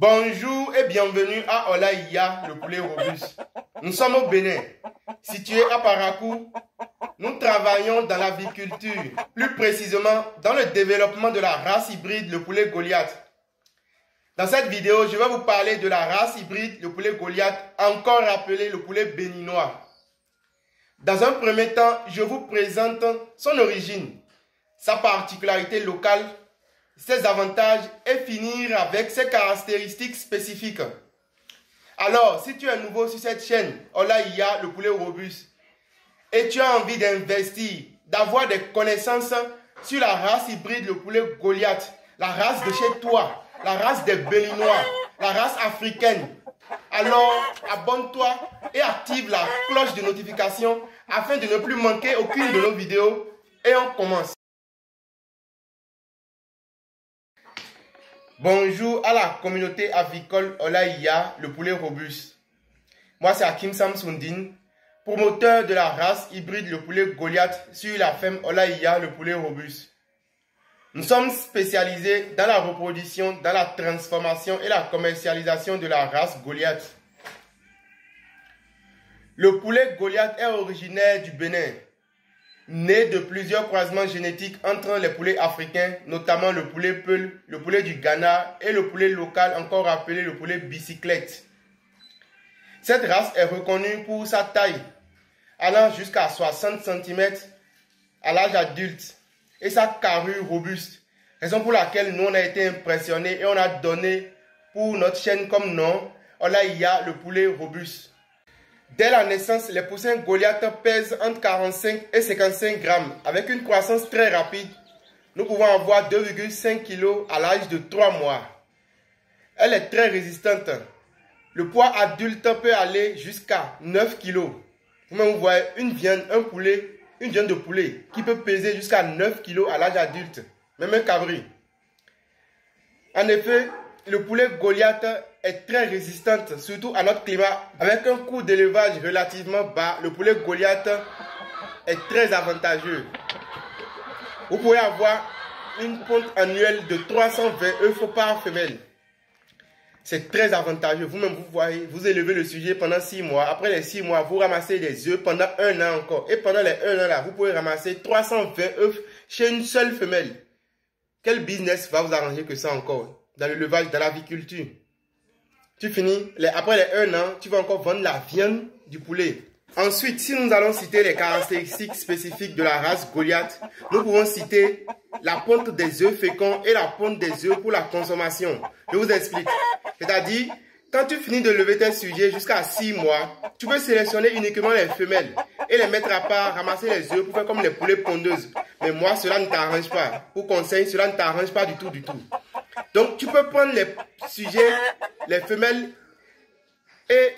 Bonjour et bienvenue à Olaïya, le poulet robuste. Nous sommes au Bénin, situé à Parakou. Nous travaillons dans l'aviculture, plus précisément dans le développement de la race hybride, le poulet Goliath. Dans cette vidéo, je vais vous parler de la race hybride, le poulet Goliath, encore appelé le poulet béninois. Dans un premier temps, je vous présente son origine, sa particularité locale, ses avantages et finir avec ses caractéristiques spécifiques. Alors, si tu es nouveau sur cette chaîne, Olaïya, le poulet robuste, et tu as envie d'investir, d'avoir des connaissances sur la race hybride, le poulet Goliath, la race de chez toi, la race des Béninois, la race africaine, alors abonne-toi et active la cloche de notification afin de ne plus manquer aucune de nos vidéos. Et on commence. Bonjour à la communauté avicole Olaïya, le poulet robuste. Moi c'est Hakim Samsundine, promoteur de la race hybride le poulet Goliath sur la ferme Olaïya, le poulet robuste. Nous sommes spécialisés dans la reproduction, dans la transformation et la commercialisation de la race Goliath. Le poulet Goliath est originaire du Bénin, né de plusieurs croisements génétiques entre les poulets africains, notamment le poulet Peul, le poulet du Ghana et le poulet local encore appelé le poulet bicyclette. Cette race est reconnue pour sa taille, allant jusqu'à 60 cm à l'âge adulte, et sa carrure robuste, raison pour laquelle nous on a été impressionnés et on a donné pour notre chaîne comme nom Olaïya, le poulet robuste. Dès la naissance, les poussins Goliath pèsent entre 45 et 55 grammes. Avec une croissance très rapide, nous pouvons avoir 2,5 kg à l'âge de 3 mois. Elle est très résistante. Le poids adulte peut aller jusqu'à 9 kg. Vous voyez une viande de poulet qui peut peser jusqu'à 9 kg à l'âge adulte, même un cabri. En effet, le poulet Goliath est très résistante, surtout à notre climat. Avec un coût d'élevage relativement bas, le poulet Goliath est très avantageux. Vous pouvez avoir une ponte annuelle de 320 œufs par femelle. C'est très avantageux. Vous-même, vous voyez, vous élevez le sujet pendant 6 mois. Après les 6 mois, vous ramassez des œufs pendant 1 an encore. Et pendant les 1 an là, vous pouvez ramasser 320 œufs chez une seule femelle. Quel business va vous arranger que ça encore dans l'élevage, dans l'aviculture? Tu finis, après les 1 an, tu vas encore vendre la viande du poulet. Ensuite, si nous allons citer les caractéristiques spécifiques de la race Goliath, nous pouvons citer la ponte des œufs féconds et la ponte des œufs pour la consommation. Je vous explique. C'est-à-dire, quand tu finis de lever tes sujets jusqu'à 6 mois, tu peux sélectionner uniquement les femelles et les mettre à part, ramasser les œufs pour faire comme les poulets pondeuses. Mais moi, cela ne t'arrange pas. Pour conseil, cela ne t'arrange pas du tout, du tout. Donc, tu peux prendre les sujets, les femelles et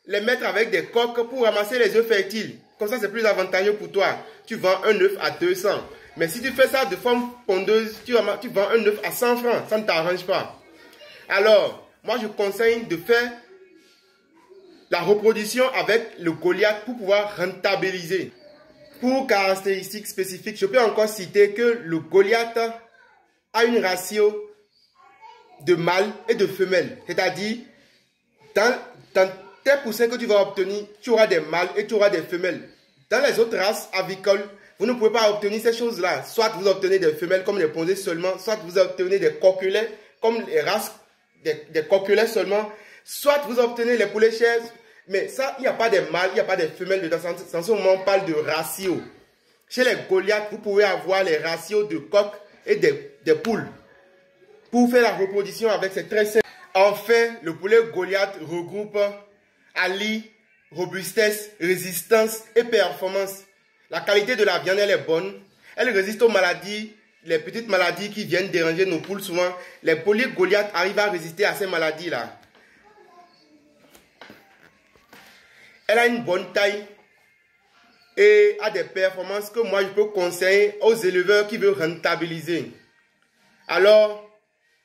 les mettre avec des coques pour ramasser les œufs fertiles. Comme ça, c'est plus avantageux pour toi. Tu vends un œuf à 200. Mais si tu fais ça de forme pondeuse, tu vends un œuf à 100 francs. Ça ne t'arrange pas. Alors, moi, je conseille de faire la reproduction avec le Goliath pour pouvoir rentabiliser. Pour caractéristiques spécifiques, je peux encore citer que le Goliath a une ratio de mâles et de femelles. C'est-à-dire, dans tes poussins que tu vas obtenir, tu auras des mâles et tu auras des femelles. Dans les autres races avicoles, vous ne pouvez pas obtenir ces choses-là. Soit vous obtenez des femelles comme les ponzés seulement, soit vous obtenez des coquelets comme les races des coquelets seulement, soit vous obtenez les poulets chers. Mais ça, il n'y a pas de mâles, il n'y a pas de femelles dedans. En ce moment, on parle de ratio. Chez les Goliath, vous pouvez avoir les ratios de coqs et des poules. Pour faire la reproduction avec ces très simple. Enfin, le poulet Goliath regroupe allie, robustesse, résistance et performance. La qualité de la viande, elle est bonne. Elle résiste aux maladies, les petites maladies qui viennent déranger nos poules souvent. Les poulets Goliath arrivent à résister à ces maladies-là. Elle a une bonne taille et a des performances que moi je peux conseiller aux éleveurs qui veulent rentabiliser. Alors,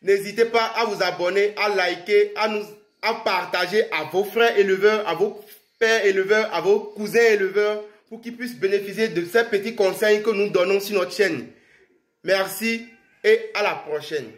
n'hésitez pas à vous abonner, à liker, à partager à vos frères éleveurs, à vos pères éleveurs, à vos cousins éleveurs pour qu'ils puissent bénéficier de ces petits conseils que nous donnons sur notre chaîne. Merci et à la prochaine.